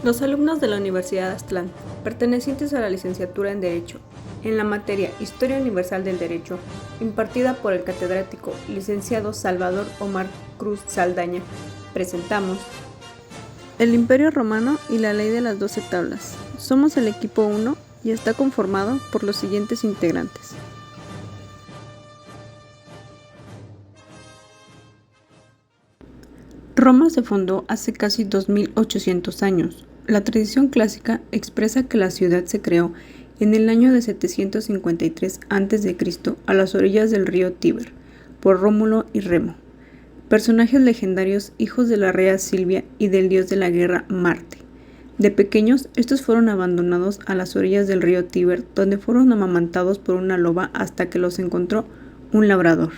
Los alumnos de la Universidad de Aztlán, pertenecientes a la licenciatura en Derecho, en la materia Historia Universal del Derecho, impartida por el catedrático licenciado Salvador Omar Cruz Saldaña, presentamos El Imperio Romano y la Ley de las 12 Tablas. Somos el equipo 1 y está conformado por los siguientes integrantes. Roma se fundó hace casi 2800 años. La tradición clásica expresa que la ciudad se creó en el año de 753 a.C. a las orillas del río Tíber, por Rómulo y Remo, personajes legendarios hijos de la rea Silvia y del dios de la guerra Marte. De pequeños, estos fueron abandonados a las orillas del río Tíber, donde fueron amamantados por una loba hasta que los encontró un labrador.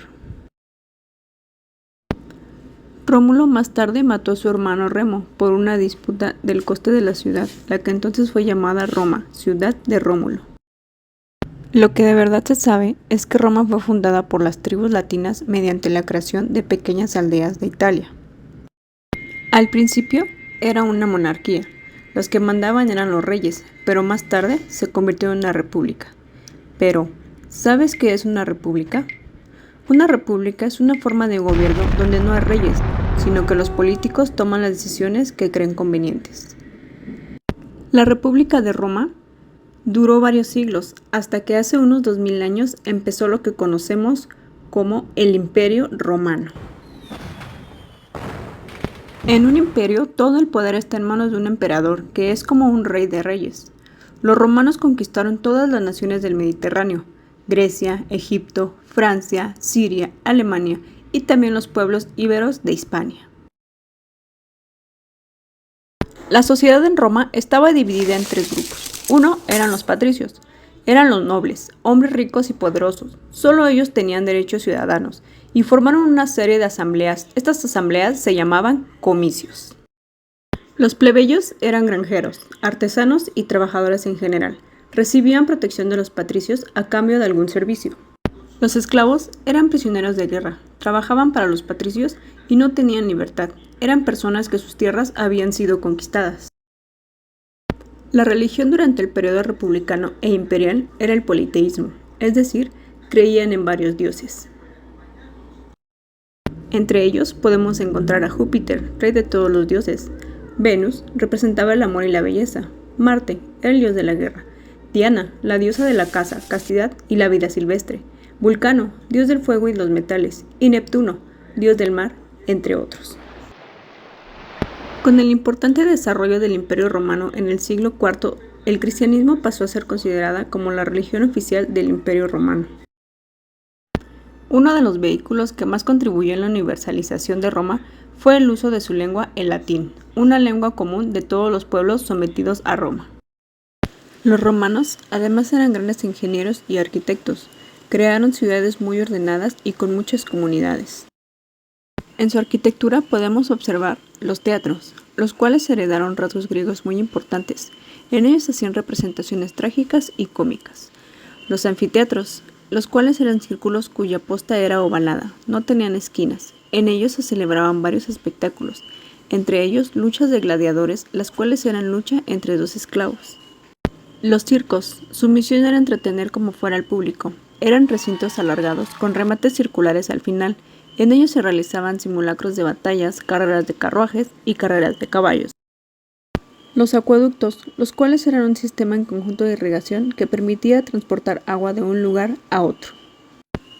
Rómulo más tarde mató a su hermano Remo por una disputa del coste de la ciudad, la que entonces fue llamada Roma, ciudad de Rómulo. Lo que de verdad se sabe es que Roma fue fundada por las tribus latinas mediante la creación de pequeñas aldeas de Italia. Al principio era una monarquía, los que mandaban eran los reyes, pero más tarde se convirtió en una república. Pero, ¿sabes qué es una república? Una república es una forma de gobierno donde no hay reyes, sino que los políticos toman las decisiones que creen convenientes. La República de Roma duró varios siglos, hasta que hace unos 2000 años empezó lo que conocemos como el Imperio Romano. En un imperio, todo el poder está en manos de un emperador, que es como un rey de reyes. Los romanos conquistaron todas las naciones del Mediterráneo: Grecia, Egipto, Francia, Siria, Alemania y también los pueblos íberos de Hispania. La sociedad en Roma estaba dividida en tres grupos. Uno eran los patricios, eran los nobles, hombres ricos y poderosos. Solo ellos tenían derechos ciudadanos y formaron una serie de asambleas. Estas asambleas se llamaban comicios. Los plebeyos eran granjeros, artesanos y trabajadores en general. Recibían protección de los patricios a cambio de algún servicio. Los esclavos eran prisioneros de guerra, trabajaban para los patricios y no tenían libertad. Eran personas que sus tierras habían sido conquistadas. La religión durante el periodo republicano e imperial era el politeísmo, es decir, creían en varios dioses. Entre ellos podemos encontrar a Júpiter, rey de todos los dioses. Venus representaba el amor y la belleza. Marte era el dios de la guerra. Diana, la diosa de la caza, castidad y la vida silvestre. Vulcano, dios del fuego y los metales. Y Neptuno, dios del mar, entre otros. Con el importante desarrollo del Imperio Romano en el siglo IV, el cristianismo pasó a ser considerada como la religión oficial del Imperio Romano. Uno de los vehículos que más contribuyó en la universalización de Roma fue el uso de su lengua, el latín, una lengua común de todos los pueblos sometidos a Roma. Los romanos además eran grandes ingenieros y arquitectos. Crearon ciudades muy ordenadas y con muchas comunidades. En su arquitectura podemos observar los teatros, los cuales heredaron rasgos griegos muy importantes. En ellos hacían representaciones trágicas y cómicas. Los anfiteatros, los cuales eran círculos cuya posta era ovalada, no tenían esquinas. En ellos se celebraban varios espectáculos, entre ellos luchas de gladiadores, las cuales eran lucha entre dos esclavos. Los circos, su misión era entretener como fuera al público. Eran recintos alargados con remates circulares al final. En ellos se realizaban simulacros de batallas, carreras de carruajes y carreras de caballos. Los acueductos, los cuales eran un sistema en conjunto de irrigación que permitía transportar agua de un lugar a otro.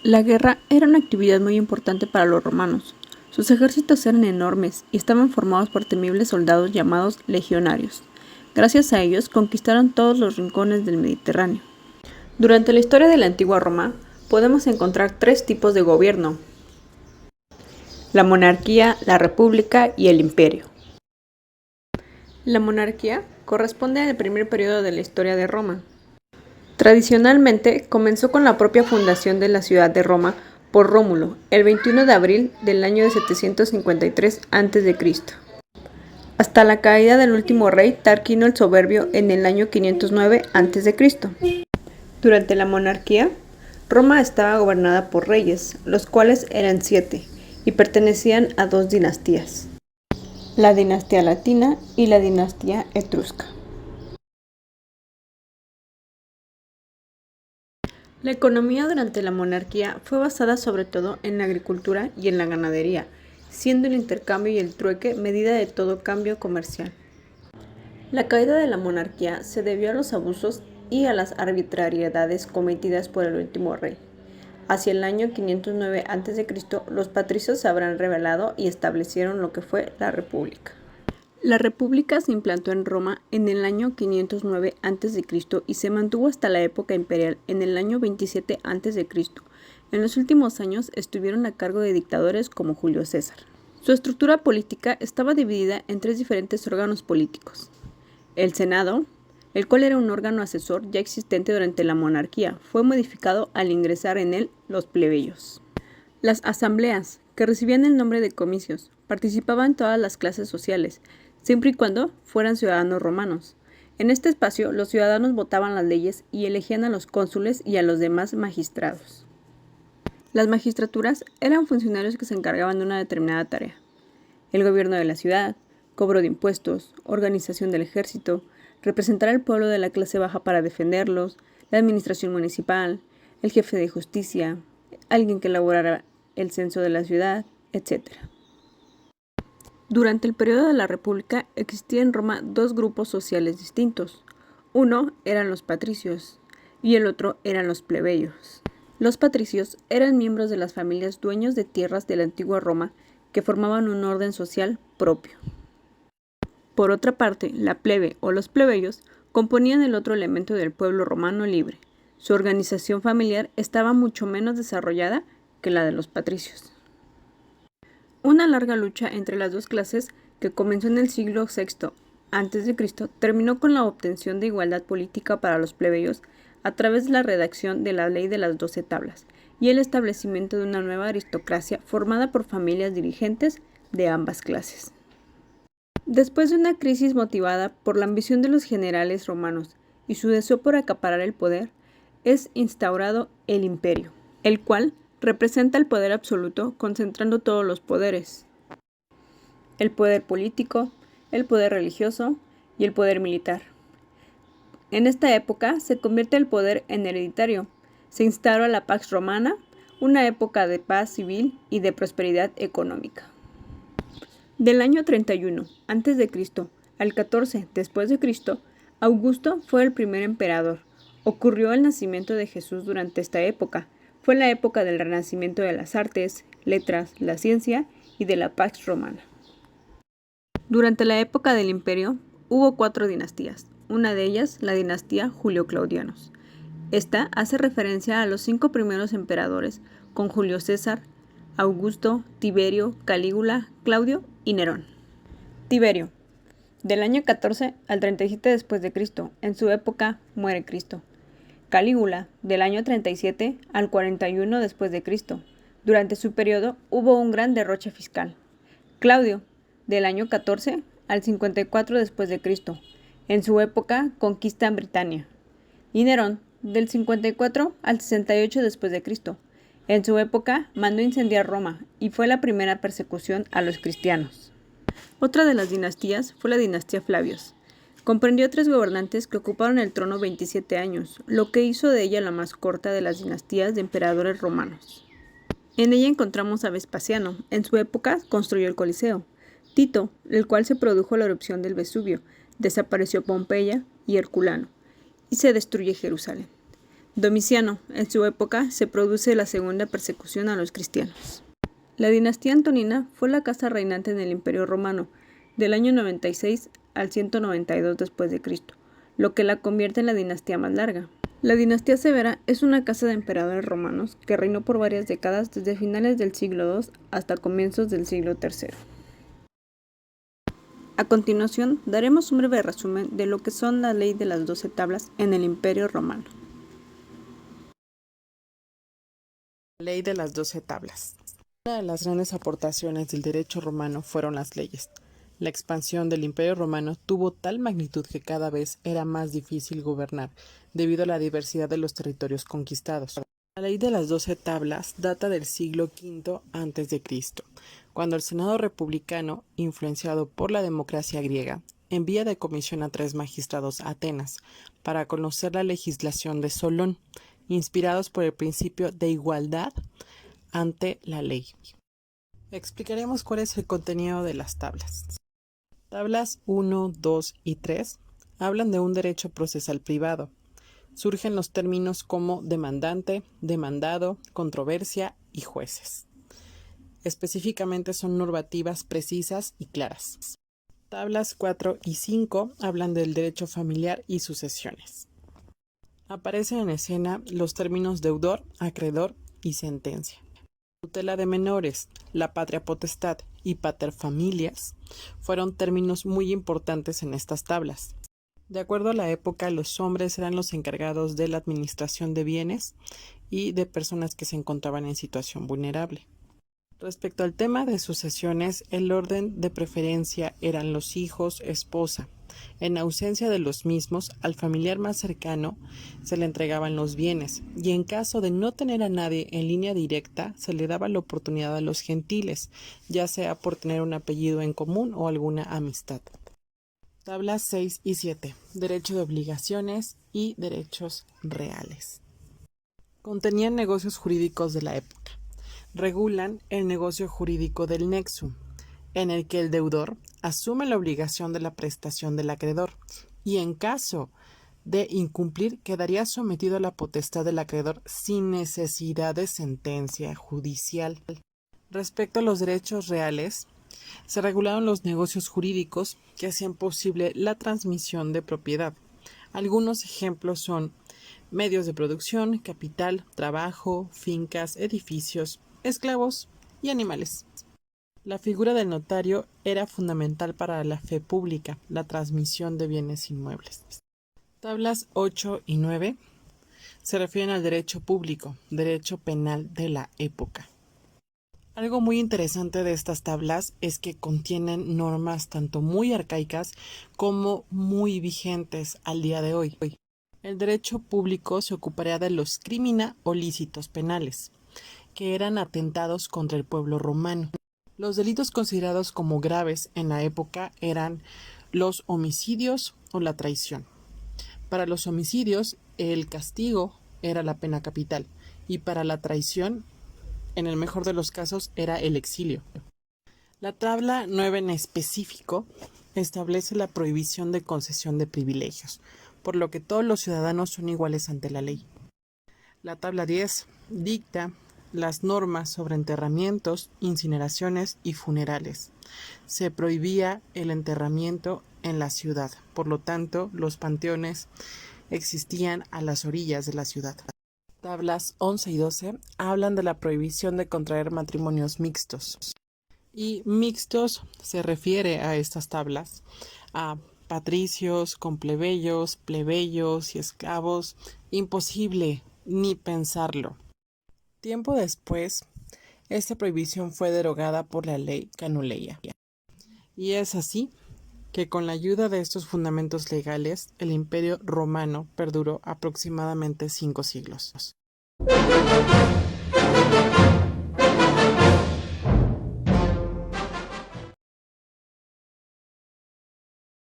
La guerra era una actividad muy importante para los romanos. Sus ejércitos eran enormes y estaban formados por temibles soldados llamados legionarios. Gracias a ellos conquistaron todos los rincones del Mediterráneo. Durante la historia de la antigua Roma, podemos encontrar tres tipos de gobierno: la monarquía, la república y el imperio. La monarquía corresponde al primer periodo de la historia de Roma. Tradicionalmente comenzó con la propia fundación de la ciudad de Roma por Rómulo, el 21 de abril del año de 753 a.C., hasta la caída del último rey Tarquino el Soberbio en el año 509 a.C. Durante la monarquía, Roma estaba gobernada por reyes, los cuales eran 7, y pertenecían a 2 dinastías. la dinastía latina y la dinastía etrusca. La economía durante la monarquía fue basada sobre todo en la agricultura y en la ganadería, siendo el intercambio y el trueque medida de todo cambio comercial. La caída de la monarquía se debió a los abusos y a las arbitrariedades cometidas por el último rey. Hacia el año 509 a.C., los patricios se habrán rebelado y establecieron lo que fue la República. La República se implantó en Roma en el año 509 a.C. y se mantuvo hasta la época imperial en el año 27 a.C. En los últimos años estuvieron a cargo de dictadores como Julio César. Su estructura política estaba dividida en 3 diferentes órganos políticos. El Senado, el cual era un órgano asesor ya existente durante la monarquía, fue modificado al ingresar en él los plebeyos. Las asambleas, que recibían el nombre de comicios, participaban todas las clases sociales, siempre y cuando fueran ciudadanos romanos. En este espacio, los ciudadanos votaban las leyes y elegían a los cónsules y a los demás magistrados. Las magistraturas eran funcionarios que se encargaban de una determinada tarea: el gobierno de la ciudad, cobro de impuestos, organización del ejército, representar al pueblo de la clase baja para defenderlos, la administración municipal, el jefe de justicia, alguien que elaborara el censo de la ciudad, etc. Durante el periodo de la República existían en Roma 2 grupos sociales distintos. Uno eran los patricios y el otro eran los plebeyos. Los patricios eran miembros de las familias dueños de tierras de la antigua Roma que formaban un orden social propio. Por otra parte, la plebe o los plebeyos componían el otro elemento del pueblo romano libre. Su organización familiar estaba mucho menos desarrollada que la de los patricios. Una larga lucha entre las 2 clases, que comenzó en el siglo VI a.C., terminó con la obtención de igualdad política para los plebeyos a través de la redacción de la Ley de las 12 Tablas y el establecimiento de una nueva aristocracia formada por familias dirigentes de ambas clases. Después de una crisis motivada por la ambición de los generales romanos y su deseo por acaparar el poder, es instaurado el imperio, el cual representa el poder absoluto concentrando todos los poderes: el poder político, el poder religioso y el poder militar. En esta época se convierte el poder en hereditario. Se instaura la Pax Romana, una época de paz civil y de prosperidad económica. Del año 31 a.C. al 14 después de Cristo, Augusto fue el primer emperador. Ocurrió el nacimiento de Jesús durante esta época. Fue la época del renacimiento de las artes, letras, la ciencia y de la Pax Romana. Durante la época del imperio hubo 4 dinastías, una de ellas la dinastía Julio-Claudianos. Esta hace referencia a los 5 primeros emperadores, con Julio César, Augusto, Tiberio, Calígula, Claudio y Nerón. Tiberio, del año 14 al 37 después de Cristo. En su época muere Cristo. Calígula, del año 37 al 41 después de Cristo. Durante su periodo hubo un gran derroche fiscal. Claudio, del año 14 al 54 después de Cristo. En su época conquistan Britania. Y Nerón, del 54 al 68 después de Cristo. En su época mandó incendiar Roma y fue la primera persecución a los cristianos. Otra de las dinastías fue la dinastía Flavios. Comprendió 3 gobernantes que ocuparon el trono 27 años, lo que hizo de ella la más corta de las dinastías de emperadores romanos. En ella encontramos a Vespasiano. En su época construyó el Coliseo. Tito, el cual se produjo la erupción del Vesubio, desapareció Pompeya y Herculano, y se destruye Jerusalén. Domiciano, en su época se produce la segunda persecución a los cristianos. La dinastía Antonina fue la casa reinante en el Imperio Romano, del año 96 al 192 después de Cristo, lo que la convierte en la dinastía más larga. La dinastía Severa es una casa de emperadores romanos que reinó por varias décadas desde finales del siglo II hasta comienzos del siglo III. A continuación, daremos un breve resumen de lo que son la Ley de las 12 Tablas en el Imperio Romano. Ley de las 12 Tablas. Una de las grandes aportaciones del derecho romano fueron las leyes. La expansión del Imperio Romano tuvo tal magnitud que cada vez era más difícil gobernar, debido a la diversidad de los territorios conquistados. La ley de las 12 tablas data del siglo V a.C., cuando el Senado republicano, influenciado por la democracia griega, envía de comisión a 3 magistrados a Atenas para conocer la legislación de Solón, inspirados por el principio de igualdad ante la ley. Explicaremos cuál es el contenido de las tablas. Tablas 1, 2 y 3 hablan de un derecho procesal privado. Surgen los términos como demandante, demandado, controversia y jueces. Específicamente son normativas precisas y claras. Tablas 4 y 5 hablan del derecho familiar y sucesiones. Aparecen en escena los términos deudor, acreedor y sentencia. Tutela de menores, la patria potestad y paterfamilias fueron términos muy importantes en estas tablas. De acuerdo a la época, los hombres eran los encargados de la administración de bienes y de personas que se encontraban en situación vulnerable. Respecto al tema de sucesiones, el orden de preferencia eran los hijos, esposa. En ausencia de los mismos, al familiar más cercano se le entregaban los bienes, y en caso de no tener a nadie en línea directa, se le daba la oportunidad a los gentiles, ya sea por tener un apellido en común o alguna amistad. Tablas 6 y 7. Derecho de obligaciones y derechos reales. Contenían negocios jurídicos de la época. Regulan el negocio jurídico del nexum, en el que el deudor asume la obligación de la prestación del acreedor y en caso de incumplir quedaría sometido a la potestad del acreedor sin necesidad de sentencia judicial. Respecto a los derechos reales, se regularon los negocios jurídicos que hacían posible la transmisión de propiedad. Algunos ejemplos son medios de producción, capital, trabajo, fincas, edificios, esclavos y animales. La figura del notario era fundamental para la fe pública, la transmisión de bienes inmuebles. Tablas 8 y 9 se refieren al derecho público, derecho penal de la época. Algo muy interesante de estas tablas es que contienen normas tanto muy arcaicas como muy vigentes al día de hoy. El derecho público se ocuparía de los crimina o lícitos penales, que eran atentados contra el pueblo romano. Los delitos considerados como graves en la época eran los homicidios o la traición. Para los homicidios, el castigo era la pena capital y para la traición, en el mejor de los casos, era el exilio. La tabla 9 en específico establece la prohibición de concesión de privilegios, por lo que todos los ciudadanos son iguales ante la ley. La tabla 10 dicta las normas sobre enterramientos, incineraciones y funerales. Se prohibía el enterramiento en la ciudad, por lo tanto, los panteones existían a las orillas de la ciudad. Tablas 11 y 12 hablan de la prohibición de contraer matrimonios mixtos. Y mixtos se refiere a estas tablas a patricios con plebeyos, plebeyos y esclavos. Imposible ni pensarlo. Tiempo después, esta prohibición fue derogada por la ley Canuleia. Y es así que con la ayuda de estos fundamentos legales, el Imperio Romano perduró aproximadamente 5 siglos.